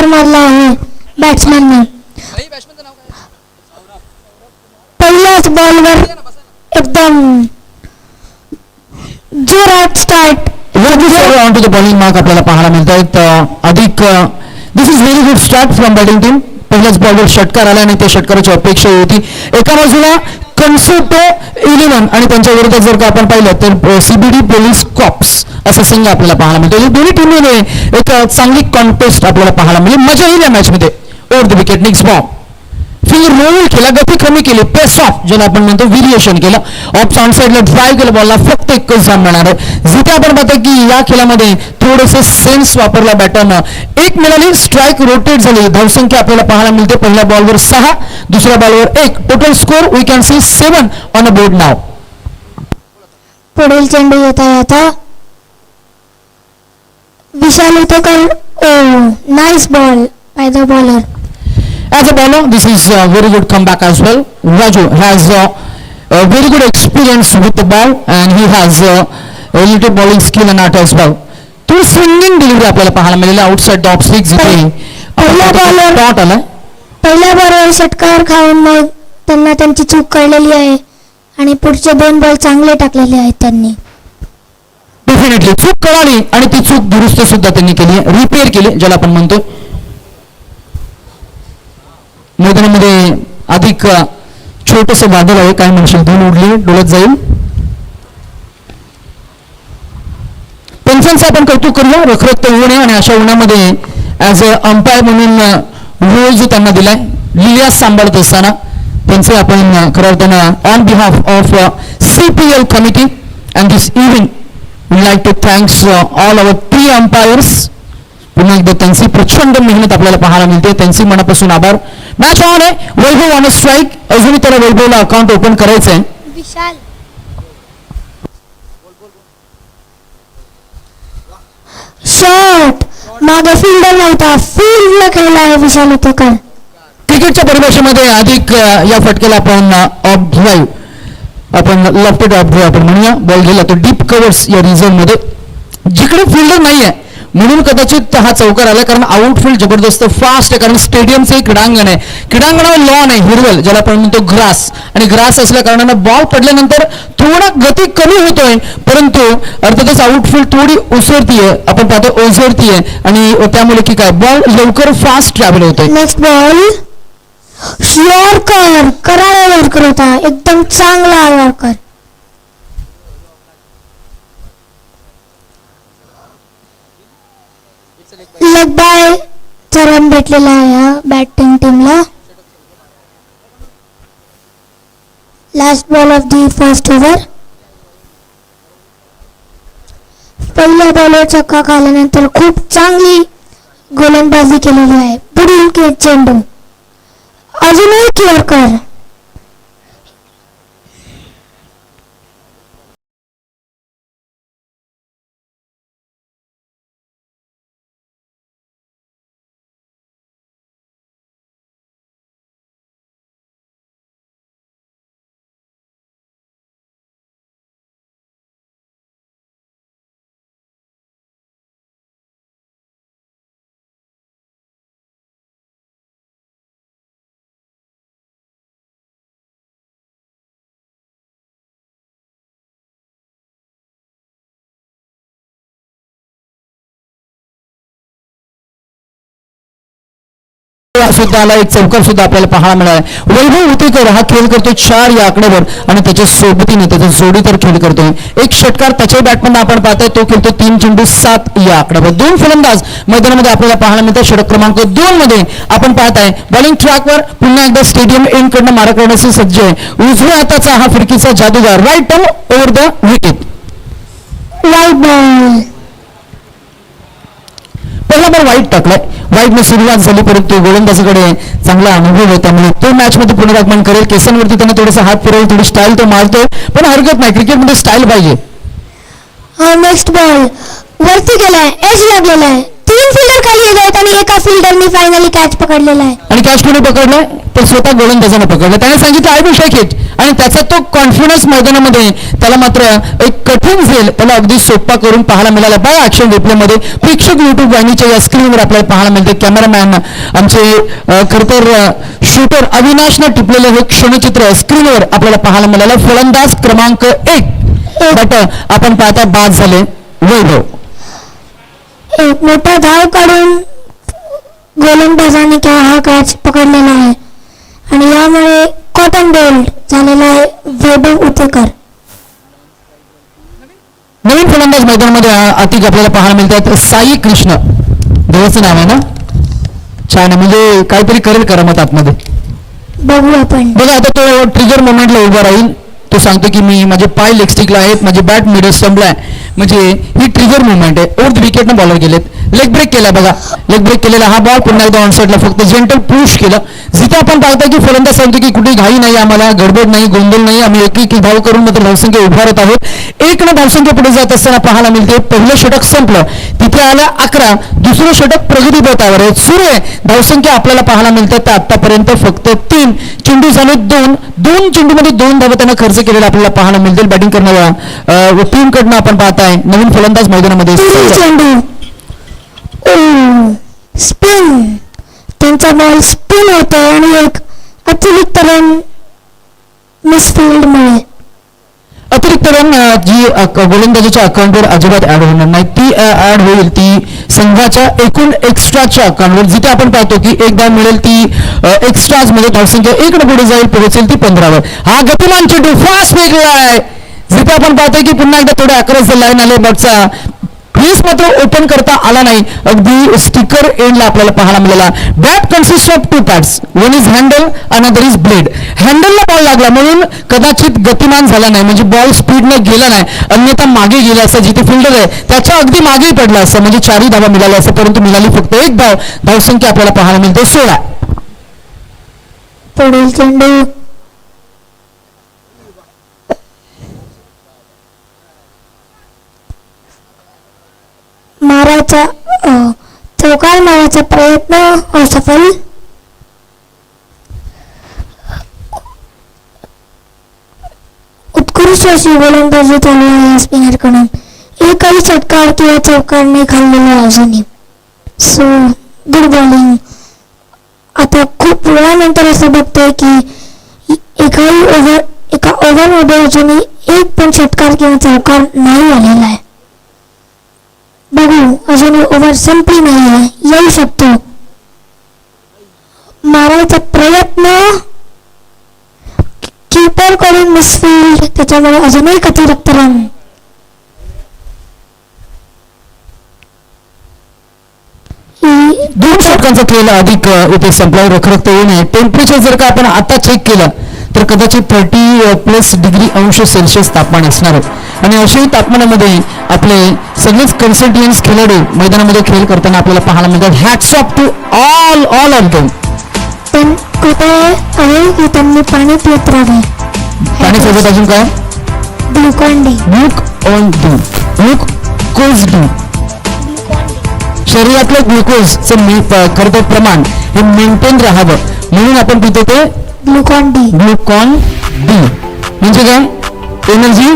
मारला आहे बॅट्समॅनने. पहिल्याच बॉलवर एकदम जोरात start. On to the bowling mark आपल्याला पाहायला मिळत आहेत. अधिक this is very good start from batting team. पहिल्याच बॉलवर षटकार आला आणि त्या षटकाराची अपेक्षा होती. एका बाजूला कन्सोटो 11 आणि त्यांच्या विरोधात जर का आपण पाहिलं तर सीबीडी पोलीस कॉप्स असा संघ आपल्याला पाहायला मिळतो. दोन्ही टीममध्ये एक चांगली कॉन्टेस्ट आपल्याला पाहायला मिळेल. मजा येईल या मॅचमध्ये. ओव्हर द विकेट निक्स बॉम्ब फिंगर रोल केला, गती कमी केली, पेस ऑफ ज्याला आपण म्हणतो व्हेरिएशन केलं. ऑफ ऑन साईडला ड्राईव्ह केलं बॉलला फक्त एकच रन मिळणार आहे. जिथे आपण पाहतो की या खेळामध्ये थोडंसं सेन्स वापरला बॅटरनं. एक मिळाली, स्ट्राईक रोटेट झाली. धावसंख्या आपल्याला पाहायला मिळते. पहिल्या बॉलवर 6, दुसऱ्या बॉलवर 1. Total score we can see 7 on a board now. पुढील चेंडू येत आहे आता. Vishal Utkar. Nice ball by the bowler. As a bowler, this is a very good comeback as well. Raju has a very good experience with the ball and he has a little bowling skill and art as well. तो swinging delivery आपल्याला पाहायला मिळाली outside the of stick. जिथे पहिल्या बॉलवर षटकार खाऊन मग त्यांना त्यांची चूक कळलेली आहे आणि पुढचे 2 बॉल चांगले टाकलेले आहेत त्यांनी. डेफिनेटली चूक कळाली आणि ती चूक दुरुस्त सुद्धा त्यांनी केली, रिपेअर केली ज्याला आपण म्हणतो. मैदानामध्ये अधिक छोटस वादळ आहे. काय म्हणशील, धूळ उडली, डोळत जाईल. पंचांचं आपण कौतुक करूया. रखरखत ऊन आहे आणि अशा उन्हामध्ये ॲज अ अंपायर म्हणून रोल जो त्यांना दिलाय लिलियास सांभाळत असताना त्यांचे आपण खरं त्यांना on behalf of CPL committee and this evening we like to thanks all our 3 umpires. पुन्हा एकदा त्यांची प्रचंड मेहनत आपल्याला पाहायला मिळते. त्यांचे मनापासून आभार. मॅच ऑन आहे. वैभव ऑन स्ट्राईक. अजूनही त्याला वैभवला अकाउंट ओपन करायचं आहे. विशाल शॉट. मागे फिल्डर नव्हता, फील्डला खेळला आहे विशाल उतकर. क्रिकेटच्या परिभाषेमध्ये अधिक या फटकेला आपण ऑफ ड्राईव्ह, आपण लेफ्टेड ऑफ ड्राईव्ह आपण म्हणूया. बॉल गेला तो डीप कव्हर्स या रिझन मध्ये जिकडे फिल्डर नाही आहे म्हणून कदाचित हा चौकार आला. कारण आउटफील्ड जबरदस्त फास्ट आहे. कारण स्टेडियमचं एक क्रीडांगण आहे. क्रीडांगणावर लॉन आहे हिरवल ज्याला आपण म्हणतो ग्रास. आणि ग्रास असल्या कारणानं बॉल पडल्यानंतर थोडा गती कमी होतोय परंतु अर्थातच आउटफील्ड थोडी उसरतीये, आपण पाहतो ओझरतीये आणि त्यामुळे की काय बॉल लवकर फास्ट ट्रॅव्हल होतोय. Next ball yorker. करारा यॉर्कर होता, एकदम चांगला यॉर्कर. लेग बाय चा रन भेटलेला आहे या बॅटिंग टीमला. Last ball of the first over. पहिल्या बॉलवर छक्का खाल्यानंतर खूप चांगली गोलंदाजी केलेली आहे. पुढील चेंडू अजून एक यॉर्कर. सुद्धा आला, एक चौकार सुद्धा आपल्याला पाहायला मिळाला. वैभव उतेकर हा खेळ करतोय 4 या आकड्यावर आणि त्याच्या सोबतीने त्याचा जोडीदार खेळ करतोय. एक षटकार त्याच्या बॅटमधून आपण पाहतोय, तो खेळतो 3 चेंडू 7 या आकड्यावर. 2 फलंदाज मैदानामध्ये आपल्याला पाहायला मिळतात. षटक क्रमांक 2 मध्ये आपण पाहताय बॉलिंग ट्रॅकवर पुन्हा एकदा स्टेडियम एंड कडनं मारा करण्याचे सज्ज आहे. उजव्या हाताचा हा फिरकीचा जादूगार. Right turn over the wicket. वाईट बॉल. पहिला बॉल वाईट टाकलाय. वाईटने सुरुवात झाली परंतु गोलंदाजीकडे चांगला अनुभव आहे त्यामुळे तो मॅच मध्ये पुनरागमन करेल. केसांवरती त्याने थोडासा हात फिरवला, थोडी स्टाईल तो मारतोय पण हरकत नाही. क्रिकेटमध्ये स्टाईल पाहिजे. नेक्स्ट बॉल वरती गेलाय, एज लागलेला आहे. 3 फिल्डर खाली आहेत आणि एका फिल्डरनी फायनली कॅच पकडलेला आहे. आणि कॅच कोणी पकडलाय तर स्वतः गोलंदाजानं पकडलं. त्याने सांगितलं आय विल टेक इट, आणि त्याचा तो कॉन्फिडन्स मैदानामध्ये त्याला मात्र एक कठीण झेल त्याला अगदी सोपा करून पाहायला मिळाला. बाय ऍक्शन रिप्लेमध्ये प्रेक्षक युट्यूब वाहिनीच्या या स्क्रीनवर आपल्याला पाहायला मिळते. कॅमेरामॅन आमचे खरं तर शूटर अविनाशनं टिपलेलं हे क्षणचित्र स्क्रीनवर आपल्याला पाहायला मिळालं. फलंदाज क्रमांक 1 बट आपण पाहता बाद झाले वैभव. एक मोठा धाव काढून गोलंदाजाने किंवा हा कॅच पकडलेला आहे आणि यामुळे कॉटन बोल्ड झालेला आहे वैभव उतेकर. नवीन फलंदाज मैदानामध्ये अतिक आपल्याला पाहायला मिळतात. साई कृष्ण देवाचं नाव आहे ना, छान आहे, म्हणजे काहीतरी करेल करामत आतमध्ये. बघू आपण. बघा आता तो ट्रिगर मोमेंटला उभा राहील. तो सांगतो की मी माझे पाय लेग स्टिकला आहेत, माझे बॅट मिडल स्टंपला आहे, म्हणजे ही ट्रिगर मुवमेंट आहे. ओव्हर द विकेटनं बॉलर गेलेत, लेग ब्रेक केला. बघा लेग ब्रेक केलेला हा बॉल पुन्हा एकदा ऑनसाईडला फक्त जेंटल पुश केलं. जिथे आपण पाहतो की फलंदाज सांगतो की कुठे घाई नाही, आम्हाला गडबड नाही, गोंधळ नाही, आम्ही एक धाव करून मात्र धावसंख्या उभारत आहोत. 1 धावसंख्या पुढे जात असताना पाहायला मिळते. पहिलं षटक संपलं, तिथे आल्या 11, दुसरं षटक प्रगती पथावर आहे, सुरू आहे. धावसंख्या आपल्याला पाहायला मिळते तर आतापर्यंत फक्त 3 चेंडू झाले, 2 चेंडूमध्ये 2 धावा त्यांना खर्च केलेला आपल्याला पाहायला मिळतील. बॅटिंग करणाऱ्या टीमकडनं आपण पाहताय नवीन फलंदाज मैदानामध्ये. चेंडू स्पिन, त्यांचा बॉल स्पिन होतो आणि एक अतिरिक्त रन मिसफिल्डमुळे. अतिरिक्त रन जी गोलंदाजीच्या अकाउंटवर अजिबात ऍड होणार नाही, ती ऍड होईल ती संघाच्या एकूण एक्स्ट्राच्या अकाउंटवर. जिथे आपण पाहतो की एक धाव मिळेल ती एक्स्ट्राज मध्ये धावसंख्या 1 पुढे जाईल, पोहोचेल ती 15वर. हा गतिमान चेंडू फास्ट फेकला आहे. जिथे आपण पाहतोय की पुन्हा एकदा थोडे अक्रॉस द लाईन आले, बटचा फेस मात्र ओपन करता आला नाही. अगदी स्टिकर एंडला आपल्याला पाहायला मिळाला. Bat consist of 2 parts, one is handle another is blade. हँडलला बॉल लागला म्हणून कदाचित गतिमान झाला नाही, म्हणजे बॉल स्पीडनं गेला नाही, अन्यथा मागे गेला असं. जिथे फिल्डर आहे त्याच्या अगदी मागेही पडला असं, म्हणजे 4 धावा मिळाल्या असं, परंतु मिळाली फक्त 1 धाव. धावसंख्या आपल्याला पाहायला मिळते 16. पुढील चेंडू मारायचा, चौकार मारायचा प्रयत्न असफल. उत्कृष्ट अशी गोलंदाजी चालू आहे स्पिनरकडून. एकही षटकार किंवा चौकार नाही खाल्लेला अजूनही. So good bowling. आता खूप वेळानंतर असं बघतोय की एका ओव्हरमध्ये अजूनही एक पण षटकार किंवा चौकार नाही आलेला आहे. बघू अजूनही ओव्हर संपली नाही आहे, येऊ शकतो. मारायचा प्रयत्न कीपर कडून मिसफिल्ड, त्याच्यामुळे अजूनही अतिरिक्त रन. दोन षटकांचा खेळ अधिक इथे संपला. रखरखत येऊ नये. टेम्परेचर जर का आपण आता चेक केलं तर कदाचित 30+ डिग्री अंश सेल्सिअस तापमान असणार आहे. आणि अशाही तापमानामध्ये आपले सगळेच कन्सल्टियन्स खेळाडू मैदानामध्ये खेळ करताना आपल्याला पाहायला मिळतात. Hats off to all of them. पण कृपया आहे की त्यांनी पाणी पित राहावे. पाणीसोबत अजून काय? Glucon D. Glucose D. शरीरातलं ग्लुकोजचं खरं तर प्रमाण हे मेंटेन राहावं म्हणून आपण पितो ते ग्लुकॉन डी. म्हणजे काय? एनर्जी.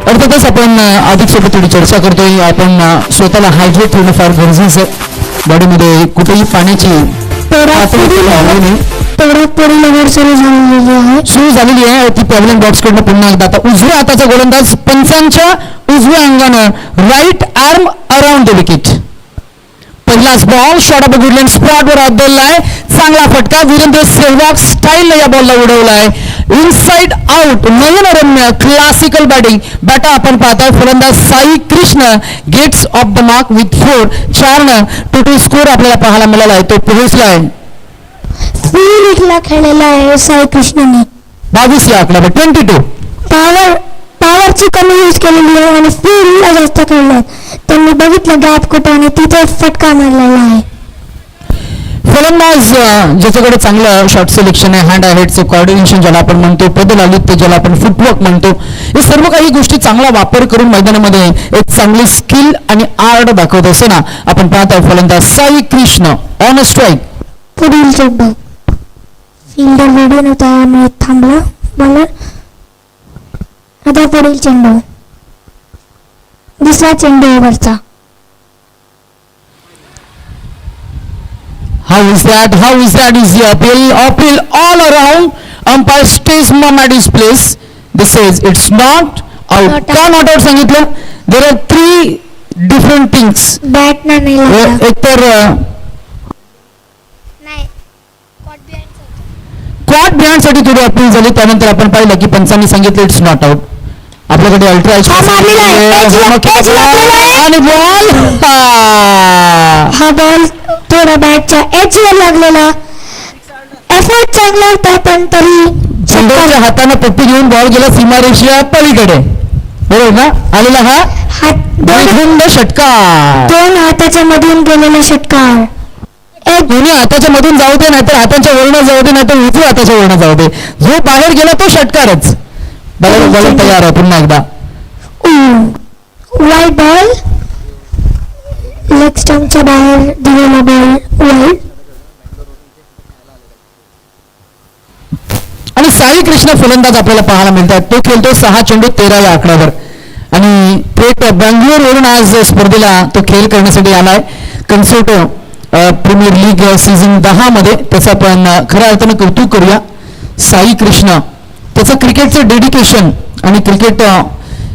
अर्थातच आपण अधिक सोबत थोडी चर्चा करतोय. आपण स्वतःला हायड्रेट होणं फार गरजेचं आहे. बॉडीमध्ये कुठेही पाण्याची सुरू झालेली आहे. ती पॅव्हलियन बॉक्स कडनं पुन्हा एकदा आता उजव्या हाताचा गोलंदाज पंचांच्या उजव्या अंगानं right arm around the wicket. पहिलाच बॉल शॉट ऑफ गुडलँड स्पॉटवर आदळलाय. चांगला फटका. वीरेंद्र सेहवाग स्टाईलने या बॉलला उडवलाय. Inside out. नयनरम्य क्लासिकल बॅटिंग. बॅटा आपण पाहताय फलंदाज Sai Krishna gets off the mark with 4. 4 total score आपल्याला पाहायला मिळाला आहे. तो पोहोचलाय. स्पिरिटला खेळलेला आहे साई कृष्णने. 22 या आकड्यावर 22. पॉवरची कमी यूज केलेली आहे आणि स्पीडला जास्त खेळलं. त्यांनी बघितलं गॅप कुठे आणि तिथे फटका मारलेला आहे. फलंदाज ज्याच्याकडे चांगलं शॉट सिलेक्शन आहे, हँड हेडचं कोऑर्डिनेशन ज्याला आपण म्हणतो, पदलालित्य ज्याला आपण फुटवर्क म्हणतो, हे सर्व काही गोष्टी चांगला वापर करून मैदानामध्ये एक चांगली स्किल आणि आर्ट दाखवत असताना आपण पाहतो फलंदाज साई कृष्ण ऑन स्ट्राईक पुढील चेंडू. फिल्डर रेडी नव्हता त्यामुळे थांबला बॉलर. आता पुढील चेंडू. दुसरा चेंडू ओव्हरचा. How is that? How is that? Is the appeal? Appeal all around. Umpire stays mum at his place. This says it's not out. Not का not out सांगितलं? There are three different things. Bat नाही लागला. एक तर नाही caught behind साठी थोडी appeal झाली. त्यानंतर आपण पाहिलं की पंचांनी सांगितलं इट्स नॉट आउट. आपल्याकडे अल्ट्रा हा मारलेला आहे. Edge लागलेला आहे. आणि बॉल हा बॉल थोडा बॅटच्या एजवर लागलेला. एफर्ट चांगला होता पण तरी चेंडूच्या हाताने पट्टी घेऊन बॉल गेला सीमारेषेच्या पलीकडे. बरोबर ना? आलेला हा हात धुंद षटकार. दोन हाताच्या मधून गेलेला षटकार. दोन्ही हाताच्या मधून जाऊ दे, नाहीतर हातांच्या वरून जाऊ दे, नाहीतर उजव्या हाताच्या वरून जाऊ दे, जो बाहेर गेला तो षटकारच. बॉलर तयार आहे पुन्हा एकदा. वाईट बॉल. लेग स्टंपच्या बाहेर दिलेला बॉल वाईट. आणि साई कृष्ण फलंदाज आपल्याला पाहायला मिळतात. तो खेळतो 6 चेंडू 13 या आकड्यावर आणि थेट बँगलोरवरून आज स्पर्धेला तो खेळ करण्यासाठी आलाय. कन्सोर्ट प्रीमियर लीग सीझन 10 मध्ये त्याचा आपण खऱ्या अर्थानं कौतुक करूया. साई कृष्ण त्याचं क्रिकेटचं डेडिकेशन आणि क्रिकेट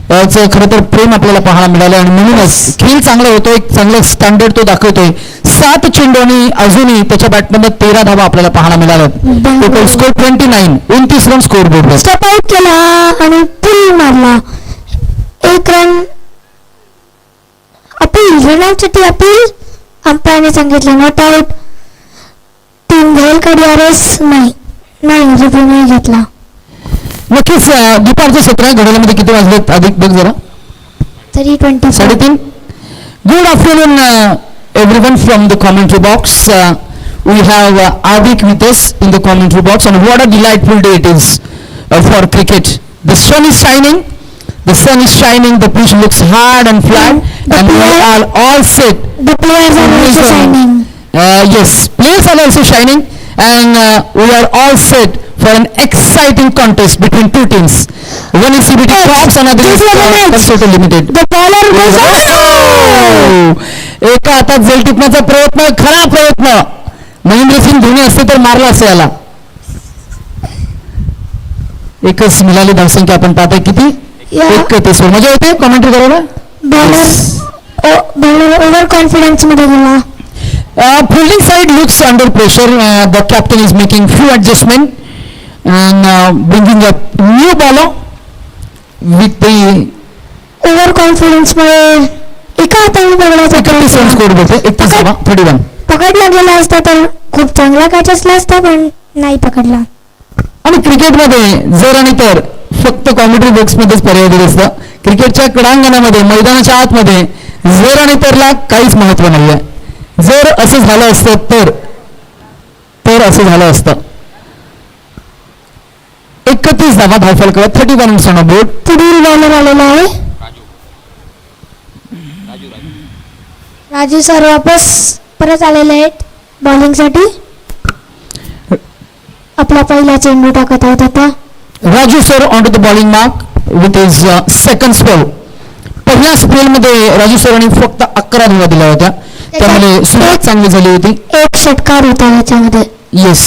चं खरं तर प्रेम आपल्याला पाहायला मिळालं आणि म्हणूनच खेळ चांगला होतोय, एक चांगलं स्टँडर्ड तो दाखवतोय. 7 चेंडू आणि अजूनही त्याच्या बॅटमधनं 13 धावा आपल्याला पाहायला मिळाल्यात. Total score 29. 29 रन स्कोर बोर्डवर. स्टप आउट केला आणि पुल मारला. 1 रन. अपील रनआउटसाठी अपील. अंपायरने सांगितलं नॉट आउट. टीम घेईल का DRS? नाही रिव्ह्यू नाही घेतला. नक्कीच दुपारचं सत्र घड्याळामध्ये किती वाजलेत अधिक बघ जरा. तरी 24. 3:30. Good afternoon everyone from the commentary box. We have Adik with us in the commentary box and what a delightful day it is for cricket. The sun is shining. The pitch looks hard and flat and we are all set. The players are also shining. Yes, players are also shining and we are all set for an exciting contest between two teams. One is CBT Cops and another is Consortium Limited. The bowler goes out. एका हातात जल टिपण्याचा प्रयत्न, खरा प्रयत्न. महेंद्रसिंग धोनी असते तर मारला असे याला. एकच मिळाली धावसंख्या आपण पाहतोय किती. 31. मजा येते कॉमेंट्री करायला. बॉलर ओव्हर कॉन्फिडन्स मध्ये गेला. Fielding side looks under pressure. The captain is making few adjustment and bringing up new bowler with the over confidence मुळे एका हाताने पकडायचा 31 रन स्कोर बोलते. 31. पकडला गेला असता तर खूप चांगला कॅच असला असता पण नाही पकडला. आणि क्रिकेटमध्ये जर आणि तर फक्त कॉमेंट्री बॉक्स मध्येच पर्याय दिलं असतं. क्रिकेटच्या क्रीडांगणामध्ये मैदानाच्या आतमध्ये जर आणि तरला काहीच महत्व नाहीये. जर असं झालं असतं तर असं झालं असतं. 31 धावा धावफलकावर 31 रन्स ऑन बोर्ड. पुढील बॉलर आलेला आहे राजू सर. वापस परत आलेले आहेत बॉलिंगसाठी. आपला पहिला चेंडू टाकत आहेत आता. Raju sir on to the bowling mark with his second spell. पहिल्या स्पेलमध्ये राजू सरांनी फक्त 11 धावा दिल्या होत्या. त्यामुळे सुरुवात चांगली झाली होती. एक षटकार होता त्याच्यामध्ये. येस,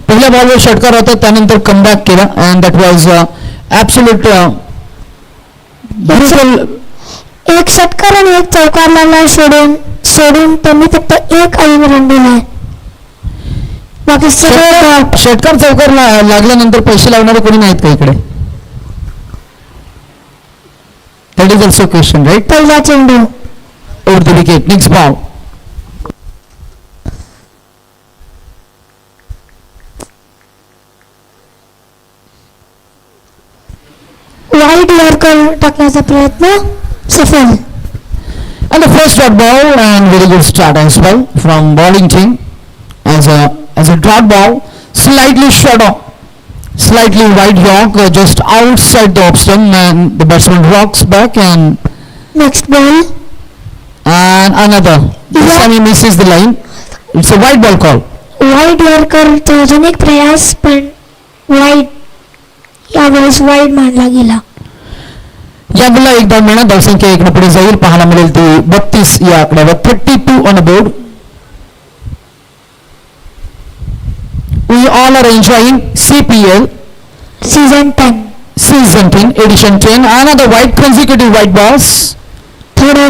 पहिल्या बॉलवर षटकार होता. त्यानंतर कमबॅक केला and that was absolute beautiful. एक षटकार आणि एक चौकारला सोडून त्यांनी फक्त 1 अवधी रन दिलाय. बाकी सगळे षटकार चौकार लागल्यानंतर पैसे लावणारे कोणी नाहीत का इकडे? That is also question write. पहिला चेंडू over the wicket. Next ball. वाईट यॉर्कर टाकण्याचा प्रयत्न सफल. And the first dot ball and very good start as well from bowling team as a dot ball, slightly short off, slightly wide york just outside the off stump and the batsman rocks back and Next ball. another. This time he misses the line. It's a wide ball call. Wide यॉर्करचा अजून एक प्रयास, पण wide यावेळेस wide मानला गेला. या बॉलला एक धाव मिळणार. धावसंख्या 1 पुढे जाईल. पाहायला मिळेल ती 32 या आकड्यावर. 32 on board. We all are enjoying CPL season 10. Season 10, Edition 10. Another white, consecutive white balls. थोडं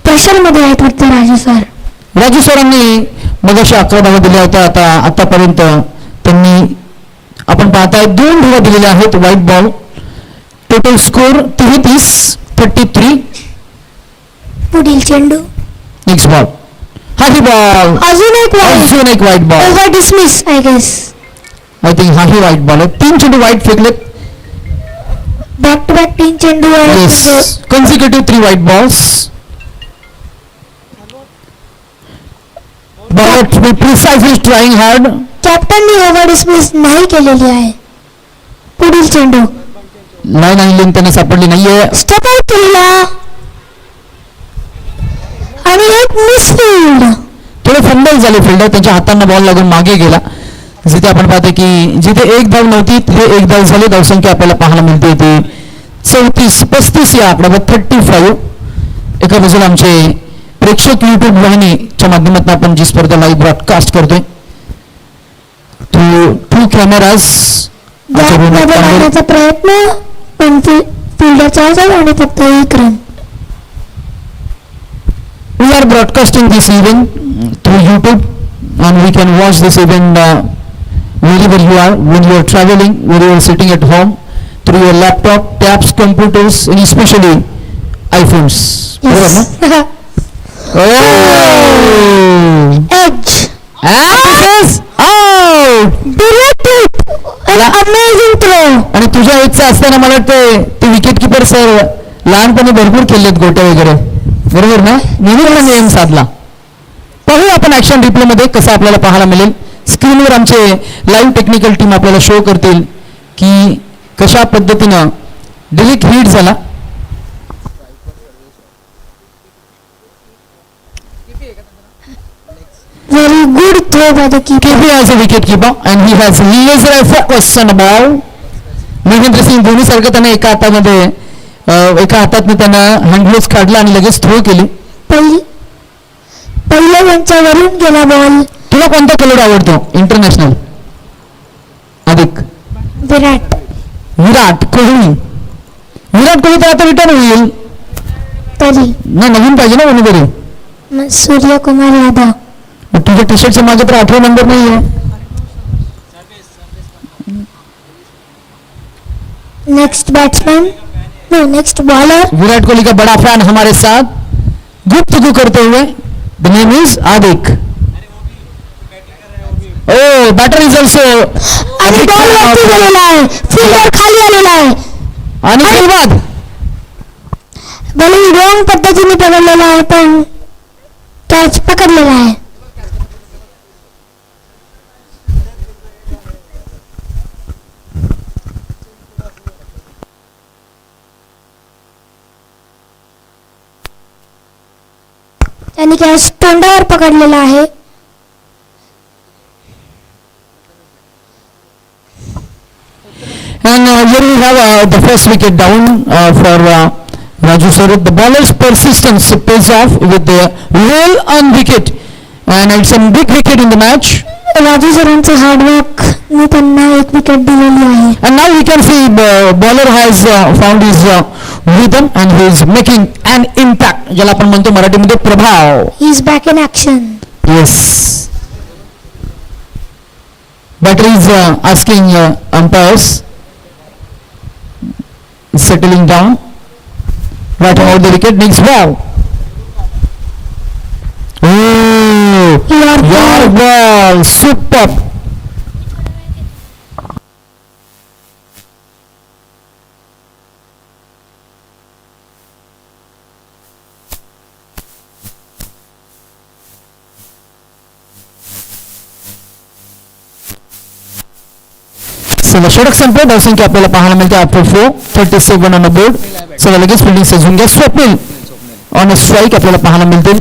प्रेशरमध्ये आहेत वाटतं राजू सर. राजू सरांनी मगाशी 11 धावा दिल्या होत्या. आतापर्यंत त्यांनी आपण पाहताय 2 धावा दिलेल्या आहेत व्हाईट बॉल. Total score 33. पुढील चेंडू. Next ball. हाही बॉल. अजून एक white ball. Over dismiss I guess. I think हाही व्हाईट बॉल आहे. 3 चेंडू व्हाईट फेकलेत. बॅक टू बॅक 3 चेंडू आहेत. Yes, consecutive 3 white balls. Bowler to be precisely trying hard. कॅप्टननी ओव्हर डिसमिस नाही केलेली आहे. पुढील चेंडू. लाईन आणि लेन त्यांना सापडली नाहीये. स्टेप आउट केला आणि एक मिसफील्ड. थोडे फंबल झाले. फिल्डर त्यांच्या हातांना बॉल लागून मागे गेला. जिथे आपण पाहतो की जिथे एक धाव नव्हती तिथे एक धाव झाली. धावसंख्या आपल्याला पाहायला मिळते ती 34-35 या आकड्यावर. 35. एका बाजूला आमचे प्रेक्षक युट्यूब वाहिनीच्या माध्यमातून आपण जी स्पर्धा लाईव्ह ब्रॉडकास्ट करतोय थ्रू 2 कॅमेराज. मारण्याचा प्रयत्न, पण फिल्डरचा असेल आणि फक्त 1 run. We are broadcasting this event through YouTube, and we can watch this event wherever you are, when you are traveling, when you are sitting at home, through your laptop, tabs, computers, and especially iPhones. Yes. Oh! Edge. And this is out! Direct hit. An amazing throw. आणि तुझ्या एजचा असताना मला वाटतं ते wicket keeper sir लहानपणी भरपूर खेळलेत गोट्या वगैरे, बरोबर ना? नेहमी नियम साधला. पाहू आपण ऍक्शन रिप्ले मध्ये कसं आपल्याला पाहायला मिळेल. स्क्रीनवर आमचे लाईव्ह टेक्निकल टीम आपल्याला शो करतील की कशा पद्धतीनं डिरेक्ट हिट झाला. Very good throw by the keeper. KP has a wicket keeper and he has laser focus on the ball. Mahendra Singh Dhoni सारखं त्याने एका हातात त्यांना हँडग्लोव्स काढला आणि लगेच थ्रो केली. पहिल्या यांच्यावरून गेला बॉल. तुला कोणता खेळाडू आवडतो इंटरनॅशनल? अधिक विराट कोहली. विराट कोहली तर आता रिटर्न होईल तरी ना, नवीन पाहिजे ना कोणीतरी. सूर्यकुमार यादव. तुझ्या टी शर्टच्या मागे तर 18 नंबर नाही आहे. Next batsman, no next bowler. Virat Kohli का बड़ा फैन हमारे साथ गुफ्तगू करते हुए. द नेम इज आदिक. ओ बैटर इज ऑल्सो. आणि बॉल वरती गेलेला आहे, फिल्डर खाली आलेला आहे आणि सुरुवात भले रॉंग पद्धतीने पकडलेला आहे पण कॅच पकडलेला आहे. त्यांनी कॅच तोंडावर पकडलेला आहे. And here we have the first wicket down for Raju sir. The bowler's persistence pays off with the roll on wicket, and it's a big wicket in the match. Raju सरांचं hard work ने त्यांना एक wicket दिलेली आहे. And now we can see the bowler has found his rhythm and he is making an impact. ज्याला आपण म्हणतो मराठीमध्ये प्रभाव. He is back in action. Yes. Batter is asking umpires, settling down. Right about the wicket. Next ball. Oh, your ball. Superb. चला षटक संपलं. धावसंख्या आपल्याला पाहायला मिळते आफ्टर 4. 37 on the board. चला लगेच फिल्डिंग सजवून घ्या. स्वप्नील ऑन अ स्ट्राईक आपल्याला पाहायला मिळतील.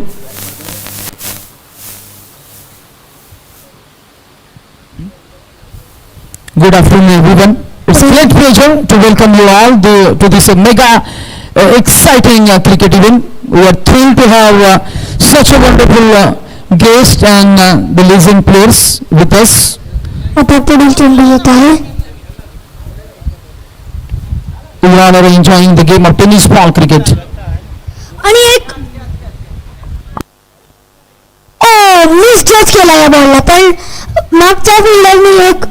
Good afternoon, everyone. It's a great pleasure to welcome you all to this mega exciting cricket event. We are thrilled to have such a wonderful guest and the legend players with us. आता पुढील चेंडू येत आहे. We all are enjoying the game of tennis ball cricket. आणि एक misjudge केला या बॉलला, पण मागच्या फिल्डरनी एक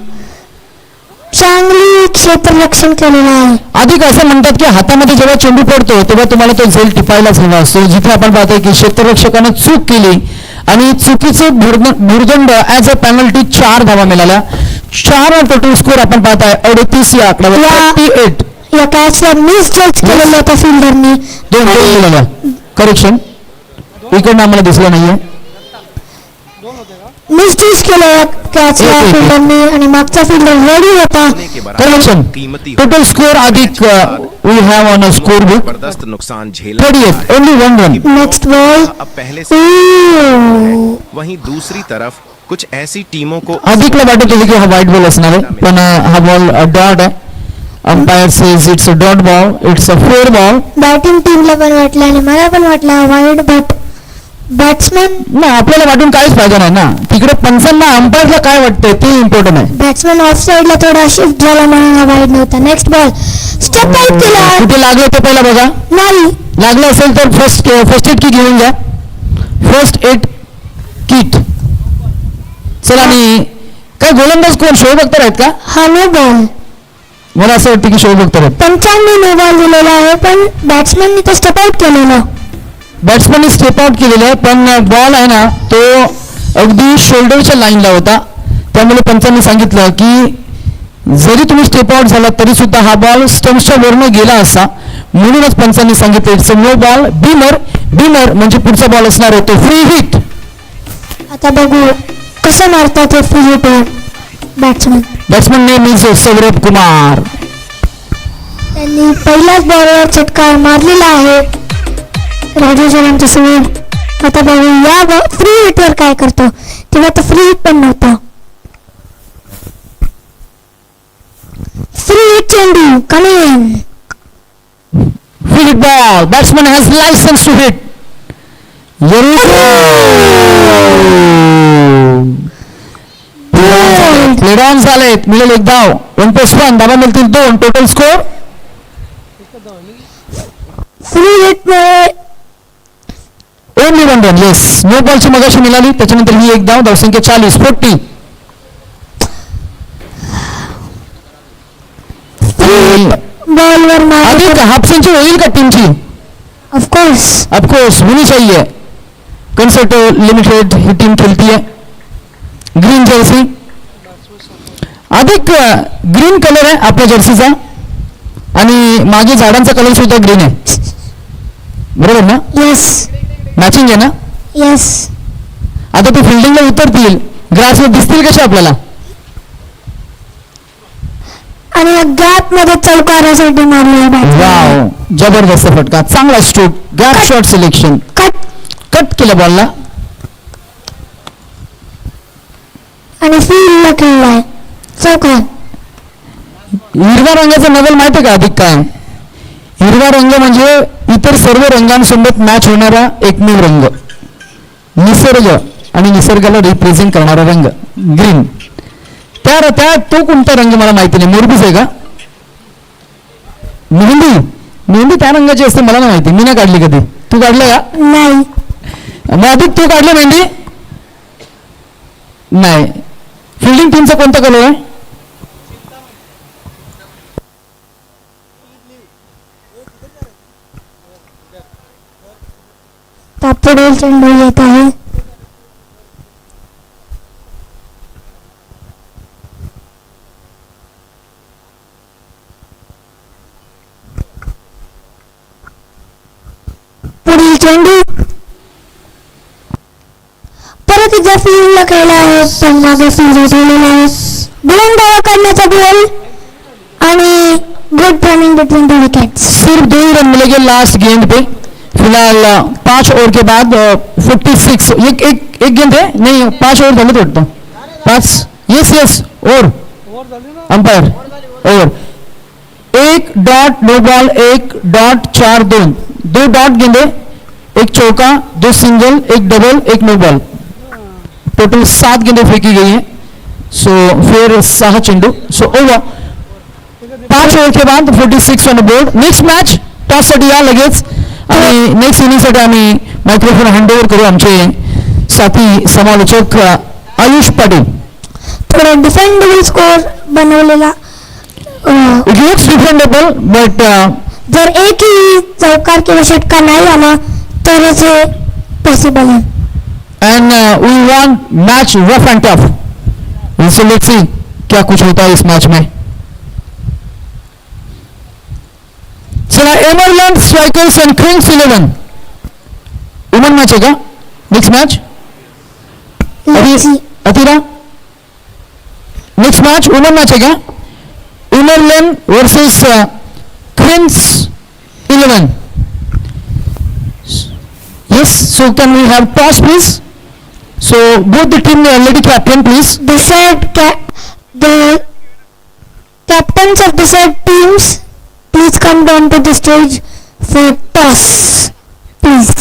चांगली क्षेत्ररक्षण केलेलं आहे. अधिक असं म्हणतात की हातामध्ये जेव्हा चेंडू पडतो तेव्हा तुम्हाला तो झेल टिपायलाच हवा असतो. जिथे आपण पाहतोय की क्षेत्ररक्षकाने चूक केली आणि चुकीचे भुर्दंड ऍज अ पेनल्टी 4 धावा मिळाल्या. 4 टोटल स्कोर आपण पाहताय 38 या आकड्यावर 38. या कॅचला मिसजज केलेलं होतं फिल्डरनी. 2 गोल मिळाल्या. करेक्शन इकडनं आम्हाला दिसलं नाहीये. मिसजज केलं या कॅचला फिल्डरनी आणि मागचा फिल्डर रेडी होता. करेक्शन टोटल स्कोर अधिक we have on a score book जबरदस्त नुकसान झेला 38 ओनली 1 रन. Next ball. अब पहले से वहीं दूसरी तरफ कुछ ऐसी टीमों को अधिकला वाटत होतं की हा व्हाईट बॉल असणार आहे, पण हा बॉल डॉट आहे. Umpire says it's a dot ball, it's a 4 ball. Batting टीमला पण वाटलं आणि मला पण वाटलं वाईड, बट बॅट्समॅन नाही आपल्याला वाटून काहीच फायदा नाही ना. तिकडे पंचांना अंपायरला काय वाटतंय ते इम्पॉर्टंट आहे. बॅट्समॅन ऑफ साइडला थोडा शिफ्ट झाला म्हणून हा वाईड नव्हता. नेक्स्ट बॉल स्टेप आउट केला. कुठे लागलं ते पहिला बघा. नाही लागलं असेल तर फर्स्ट एड किट घेऊन घ्या. First aid kit. चला आणि काय गोलंदाज कोण शोध बघतर आहेत का? हा नो बॉल. मला असं वाटतं की शोध बघतर आहेत. पंचांनी नो बॉल दिलेला आहे, पण बॅट्समॅननी तो स्टेप आउट केलेला. बॅट्समॅनने स्टेप आउट केलेलं आहे, पण बॉल आहे ना तो अगदी शोल्डरच्या लाईनला होता. त्यामुळे पंचांनी सांगितलं की जरी तुम्ही स्टेप आउट झाला तरी सुद्धा हा बॉल स्टम्प्सच्या वरनं गेला असता. म्हणूनच पंचांनी सांगितलं इट्स नो बॉल. बीमर म्हणजे पुढचा बॉल असणार आहे तो फ्री हिट. आता बघू कसं मारतात ते free hit batsman. Batsman name is Saurabh Kumar. त्यांनी पहिल्याच बॉलवर चटका मारलेला आहे राजू सरांच्या समोर. आता बघू या फ्री हिटवर काय करतो. तेव्हा तर फ्री हिट पण नव्हता. फ्री हिट चेंडू कमी. Free hit ball. Batsman has license to hit. Played on झालेत. मिळेल 1 धाव. 1+1 धावा मिळतील 2. Total score free hit only 1 run. Yes no बॉलची मगाशी मिळाली, त्याच्यानंतर ही 1 धाव. धावसंख्या 40 40. बॉलवर मार. अधिक हाफ सेंचुरी होईल का टीमची? ऑफकोर्स होनी चाहिए. कंसर्ट लिमिटेड ही टीम खेलती है. Green Jersey. अधिक ग्रीन कलर आहे आपल्या जर्सीचा आणि मागे झाडांचा कलर सुद्धा ग्रीन आहे. बरोबर ना? येस मॅचिंग आहे ना? येस. आता ते फिल्डिंगला उतरतील, ग्रासवर दिसतील कसे आपल्याला? आणि गॅप मध्ये चौकारासाठी मारलेला वाव जबरदस्त फटका. चांगला stroke. Gap shot selection. Cut केलं बॉलला आणि फील्डला खेळलाय चौकार. हिरव्या रंगाचा नवल माहिती का अधिक काय? हिरवा रंग म्हणजे इतर सर्व रंगांसोबत मॅच होणारा एकमेव रंग. निसर्ग आणि निसर्गाला रिप्रेझेंट करणारा रंग ग्रीन. त्या तो कोणता रंग मला माहिती नाही. मोरबीज आहे का? मेहंदी त्या रंगाची असते मला नाही माहिती. मी नाही काढली कधी. तू काढलं का? नाही. मग अधिक तू काढलं मेहंदी? नाही. फिल्डिंग टीमचा कोणता कलर आहे? पुढील चेंडू येत आहे. पुढील चेंडू परत एकदा फील्डला खेळला आहे, पण मागे फील्ड ठेवलेला आहे. बुलंद धावा काढण्याचा बॉल आणि good running between the wickets. सिर्फ 2 रन मिलेंगे लास्ट गेंद पे. फिलहाल 5 ओवर के बाद 46 एक गेंद है नहीं 5 ओवर झाले वाटतं. 5 yes yes over umpire over 1 dot no ball 1 dot 4 2 2 dot गेंदे 1 चौका 2 single 1 double 1 no ball total 7 गेंदे फेंकी गई हैं. सो फिर 6 चेंडू. सो ओव्हर 5 ओव्हर के बाद 46 on the board. Next match टॉससाठी या लगेच आणि नेक्स्ट इनिंगसाठी आम्ही मायक्रोफोन हँडओव्हर करू आमचे साथी समालोचक आयुष पाटील. थोडा डिफेंडेबल स्कोर बनवलेला. इट लुक्स डिफेंडेबल बट जर एकही चौकार किंवा षटकार नाही आला तरच हे पॉसिबल आहे. And we want match rough and tough. So let's see क्या कुछ होता है इस मैच में. चला Emerald Strikers and Queens 11 women match है क्या next match. Athira next match women match है क्या. Emerald versus Queens 11. Yes, so can we have toss please? So both the team lady captain please. The captains of the said teams please come down to the stage for toss please.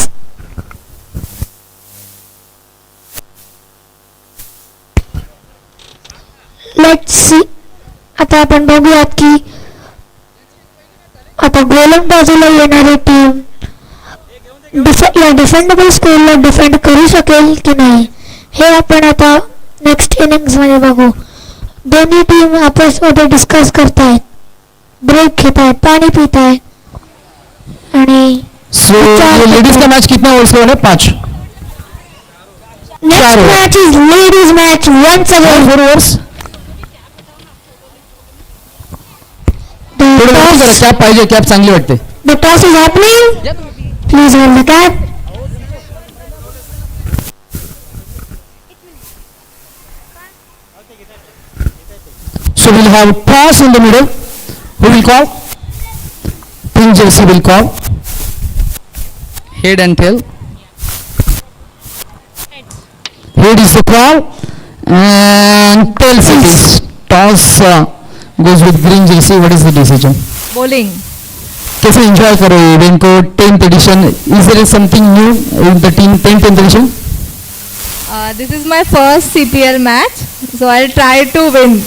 Let's see. आता आपण बघूयात की आता गोलंदाजीला येणारी team या defendable स्कोरला defend करू शकेल की नाही हे आपण आता नेक्स्ट इनिंग्समध्ये बघू. दोन्ही टीम आपसमध्ये डिस्कस करतायत, ब्रेक घेत आहेत, पाणी पित आहेत आणि So ये लेडीज का मैच कितना ओवर से हो रहा है 5. Next match is ladies match once again. 4 overs. Cap पाहिजे कॅप चांगली वाटते. The toss is happening. Please hold the cap. So we'll have toss in the middle. Who will call? Pink jersey will call. Head and tail. Head is the call and tail it is. Toss goes with green jersey. What is the decision? Bowling. कैसे enjoy करो event को 10th edition? Is there something new in the team 10th edition? This is my first CPL match, so I'll try to win.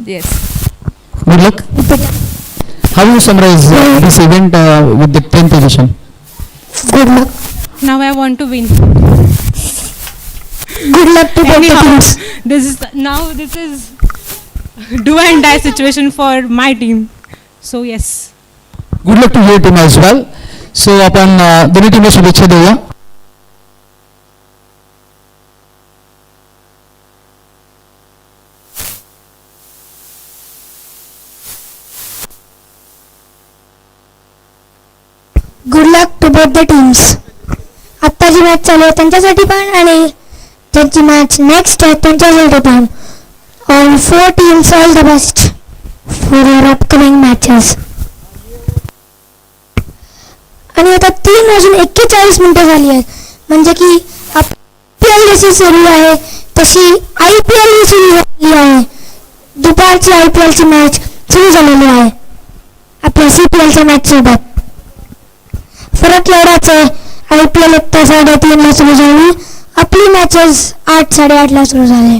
Yes. Good luck. How do you summarize this event with the 10th edition? Good luck. Now I want to win. Good luck to both the Anyhow, teams. this is do and die situation for my team. So yes. Good luck to your team as well. So आपण दोन्ही टीमला शुभेच्छा देऊया. Good luck to both the teams. आत्ता जी match चालू आहे त्यांच्यासाठी पण आणि ज्यांची मॅच नेक्स्ट आहे त्यांच्यासाठी पण. All 4 teams all the best for your upcoming matches. आणि आता 3:41 मिनिटं झाली आहेत म्हणजे की IPL जशी सुरू आहे तशी IPL सुरू झाली आहे. दुपारची IPLची मॅच सुरू झालेली आहे आपल्या CPLच्या मॅच सोबत. फरक एवढाच आहे IPL 3:30ला सुरू झाली, आपली मॅचेस 8-8:30ला सुरू झाले.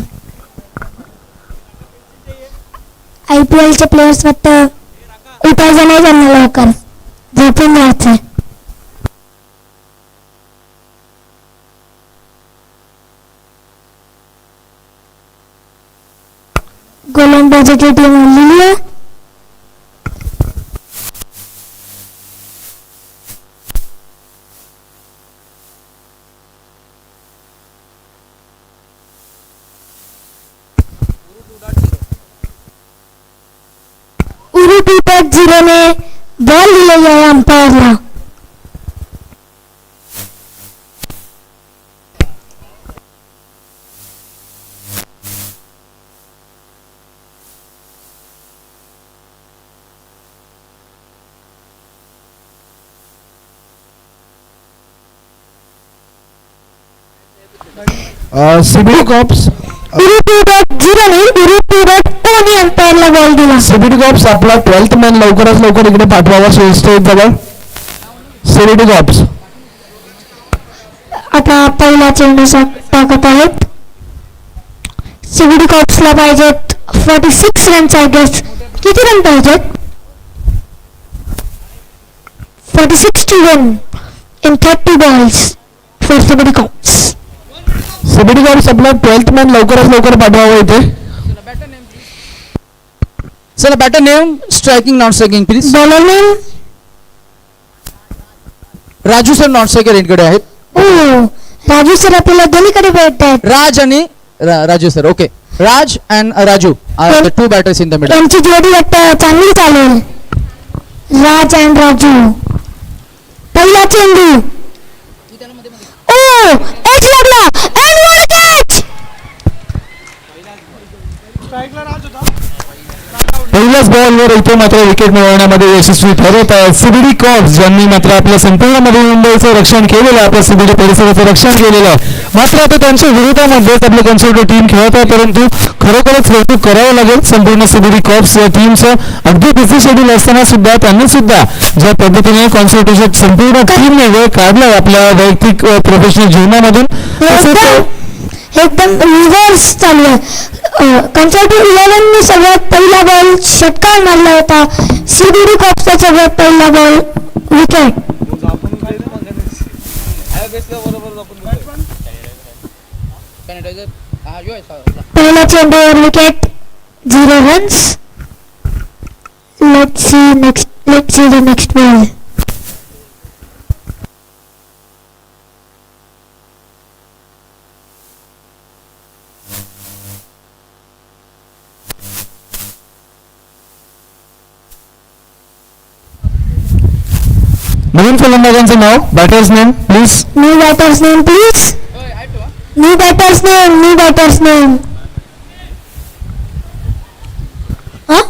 IPLचे प्लेयर्स फक्त उठायचं नाही त्यांना लवकर झोपून राहायचं. गोलंदाजीची टीम आलेली आहे. उरू 2.0 ने बॉल दिलेली आहे अंपायरला. CBD Corps. उरू 2.0 झिरोने विरुद्ध कोणी अंपायरला बॉल दिला. सीबीडी कॉप्स आपला 12th मॅन लवकरात लवकर इकडे पाठवावा स्टेज जवळ. सीबीडी कॉप्स आता पहिला चेंडू टाकत आहेत. सीबीडी कॉप्सला पाहिजेत 46 रन्स आय गेस. किती रन पाहिजेत? 46 to win in 30 balls for CBD cops. CBD cops आपला 12th मॅन लवकरात लवकर पाठवावा इथे. Sir, a better name, striking, non-striking, please. Bowler name Raju sir non striker इकडे आहेत. ओ राजू सर आपल्याला दोन्हीकडे भेटत आहेत. राज आणि Raju sir. Okay, Raj and Raju are the 2 batters in the middle. त्यांची जोडी वाटतं चांगली चालेल. राज अँड राजू. पहिला चेंडू. ओ एच लागला and what a catch! पहिल्याच बॉलवर इथे मात्र विकेट मिळवण्यामध्ये यशस्वी ठरत आहेत सीबीडी कॉप्स, ज्यांनी मात्र आपल्या संपूर्ण नवी मुंबईचं रक्षण केलेलं, आपल्या सीबीडी परिसराचं रक्षण केलेलं. मात्र आता त्यांच्या विरोधामध्येच आपली कन्सर्टिव्ह टीम खेळत आहे, परंतु खरोखरच कौतुक करावं लागेल संपूर्ण सीबीडी कॉप्स या टीमचं. अगदी बिझी शेड्यूल असताना सुद्धा त्यांनी सुद्धा ज्या पद्धतीने कॉन्सर्टिव्ह संपूर्ण टीमने वेळ काढलाय आपल्या वैयक्तिक प्रोफेशनल जीवनामधून, एकदम रिव्हर्स चालू आहे. कन्सर्टिव्ह 11ने सगळ्यात पहिला बॉल षटकार मारला होता. सीबीडी कॉप्सचा सगळ्यात पहिला बॉल विकेट. पहिल्या चेंडूवर wicket. 0 runs. Let's see the next ball. नवीन फलंदाजांचं नाव, batter's name please. New batter's name, please. New batter's name. Huh?